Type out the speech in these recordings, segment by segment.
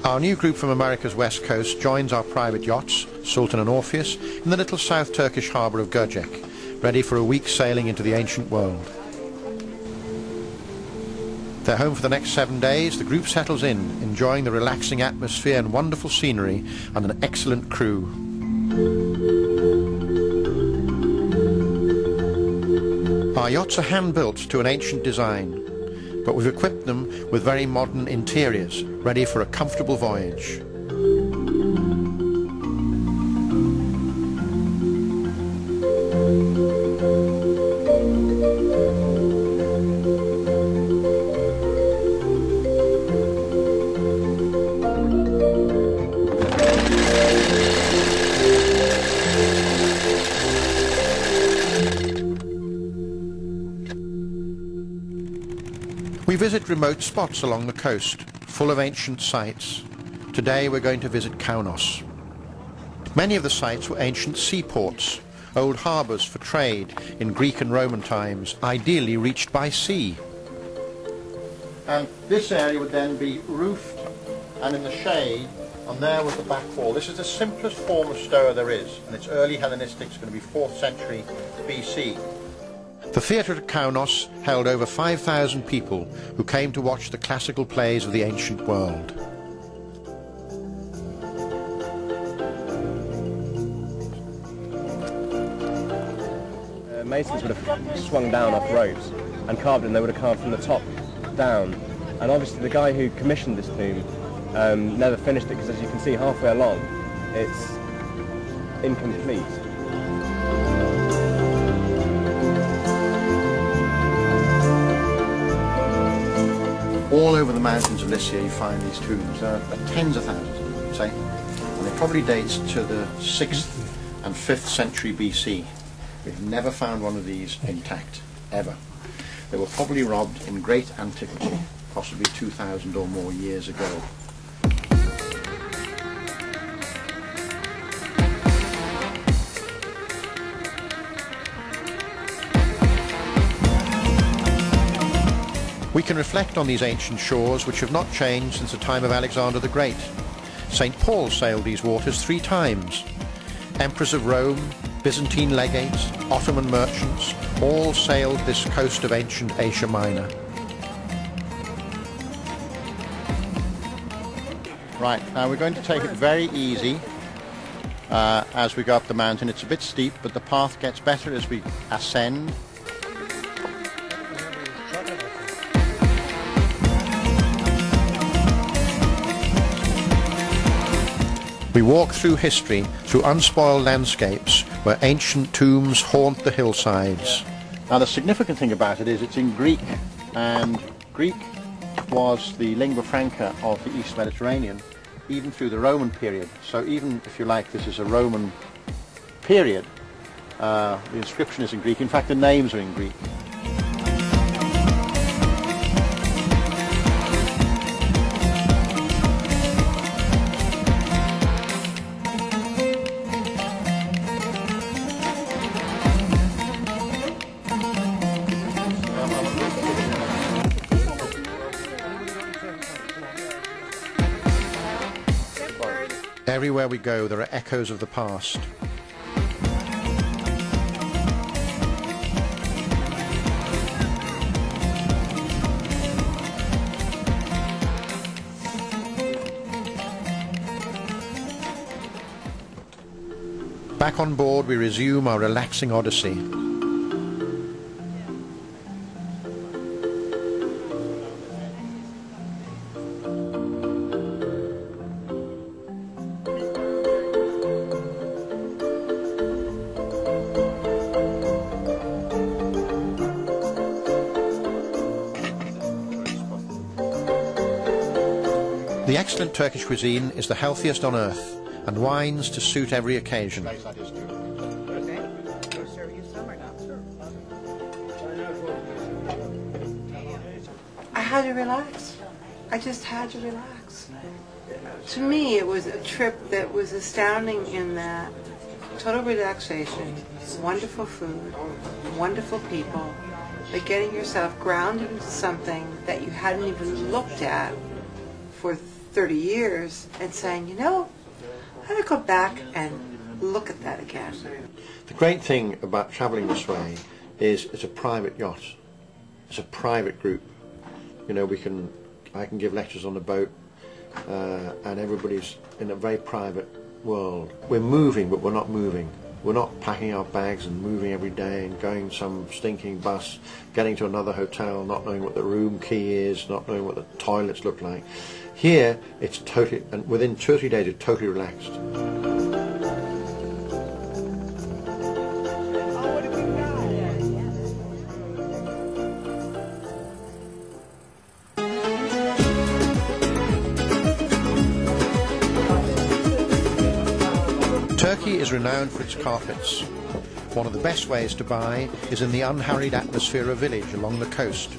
Our new group from America's west coast joins our private yachts, Sultan and Orpheus, in the little South Turkish harbour of Göcek, ready for a week's sailing into the ancient world. They're home for the next 7 days. The group settles in, enjoying the relaxing atmosphere and wonderful scenery and an excellent crew. Our yachts are hand-built to an ancient design, but we've equipped them with very modern interiors, ready for a comfortable voyage. We visit remote spots along the coast, full of ancient sites. Today we're going to visit Kaunos. Many of the sites were ancient seaports, old harbours for trade in Greek and Roman times, ideally reached by sea. And this area would then be roofed and in the shade, and there was the back wall. This is the simplest form of stoa there is, and it's early Hellenistic. It's going to be 4th century BC. The theatre at Kaunos held over 5,000 people who came to watch the classical plays of the ancient world. Masons would have swung down off ropes and carved it, and they would have carved from the top down. And obviously the guy who commissioned this tomb never finished it, because as you can see halfway along it's incomplete. All over the mountains of Lycia you find these tombs. There are tens of thousands of them, say, and they probably date to the 6th and 5th century BC. We've never found one of these intact, ever. They were probably robbed in great antiquity, possibly 2,000 or more years ago. We can reflect on these ancient shores which have not changed since the time of Alexander the Great. St. Paul sailed these waters 3 times. Emperors of Rome, Byzantine legates, Ottoman merchants, all sailed this coast of ancient Asia Minor. Right, now we're going to take it very easy as we go up the mountain. It's a bit steep, but the path gets better as we ascend. We walk through history, through unspoiled landscapes where ancient tombs haunt the hillsides. Now the significant thing about it is it's in Greek, and Greek was the lingua franca of the East Mediterranean even through the Roman period. So even if you like, this is a Roman period, the inscription is in Greek. In fact, the names are in Greek. Everywhere we go, there are echoes of the past. Back on board, we resume our relaxing odyssey. The excellent Turkish cuisine is the healthiest on earth, and wines to suit every occasion. I had to relax. I just had to relax. To me, it was a trip that was astounding in that total relaxation, wonderful food, wonderful people, but getting yourself grounded into something that you hadn't even looked at for 30 years and saying, you know, I'm going to go back and look at that again. The great thing about travelling this way is it's a private yacht. It's a private group. You know, I can give lectures on the boat and everybody's in a very private world. We're moving, but we're not moving. We're not packing our bags and moving every day and going some stinking bus, getting to another hotel, not knowing what the room key is, not knowing what the toilets look like. Here, it's totally, and within 2 or 3 days, it's totally relaxed. Turkey is renowned for its carpets. One of the best ways to buy is in the unhurried atmosphere of village along the coast.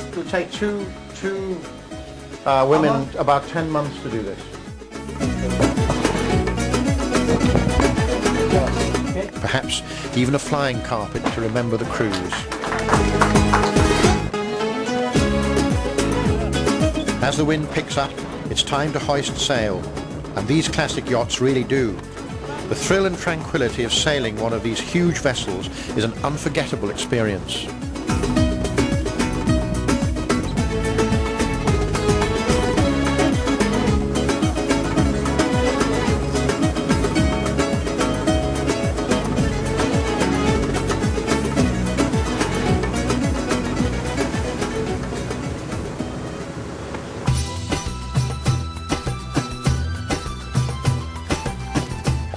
It would take two women about 10 months to do this. Perhaps even a flying carpet to remember the cruise. As the wind picks up, it's time to hoist sail, and these classic yachts really do. The thrill and tranquility of sailing one of these huge vessels is an unforgettable experience.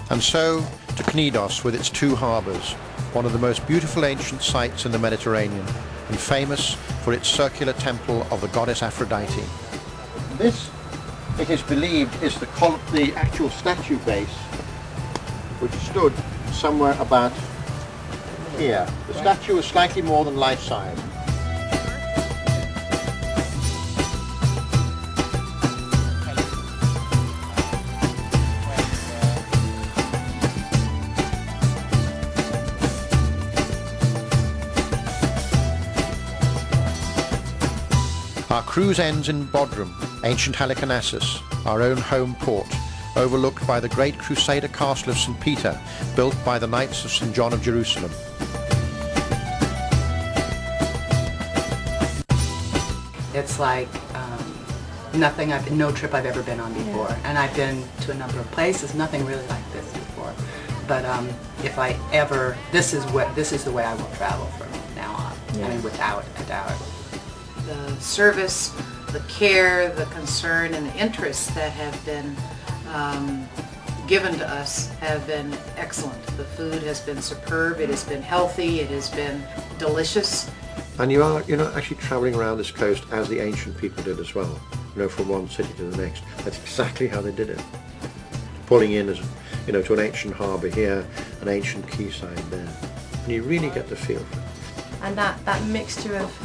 And so to Knidos with its 2 harbours, one of the most beautiful ancient sites in the Mediterranean, and famous for its circular temple of the goddess Aphrodite. This, it is believed, is the actual statue base, which stood somewhere about here. The statue is slightly more than life-size. Our cruise ends in Bodrum, ancient Halicarnassus, our own home port, overlooked by the great Crusader castle of St. Peter, built by the Knights of St. John of Jerusalem. It's like no trip I've ever been on before, and I've been to a number of places, nothing really like this before. But if I ever, this is the way I will travel from now on. I mean, without a doubt. The service, the care, the concern, and the interest that have been given to us have been excellent. The food has been superb, it has been healthy, it has been delicious. And you're not actually travelling around this coast as the ancient people did as well, you know, from one city to the next. That's exactly how they did it. Pulling in, as you know, to an ancient harbour here, an ancient quayside there. And you really get the feel for it. And that mixture of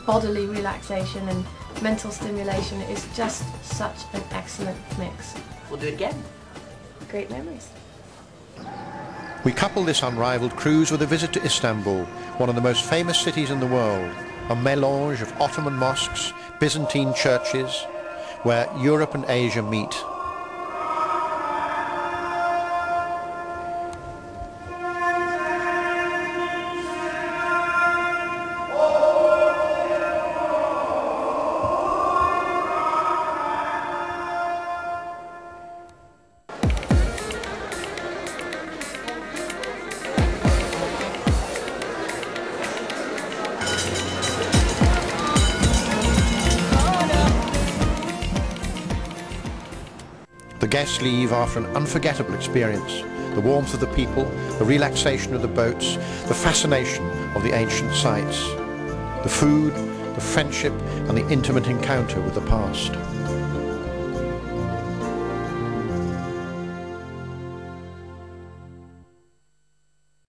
bodily relaxation and mental stimulation is just such an excellent mix. We'll do it again. Great memories. We couple this unrivaled cruise with a visit to Istanbul, one of the most famous cities in the world, a mélange of Ottoman mosques, Byzantine churches, where Europe and Asia meet. The guests leave after an unforgettable experience. The warmth of the people, the relaxation of the boats, the fascination of the ancient sites, the food, the friendship and the intimate encounter with the past.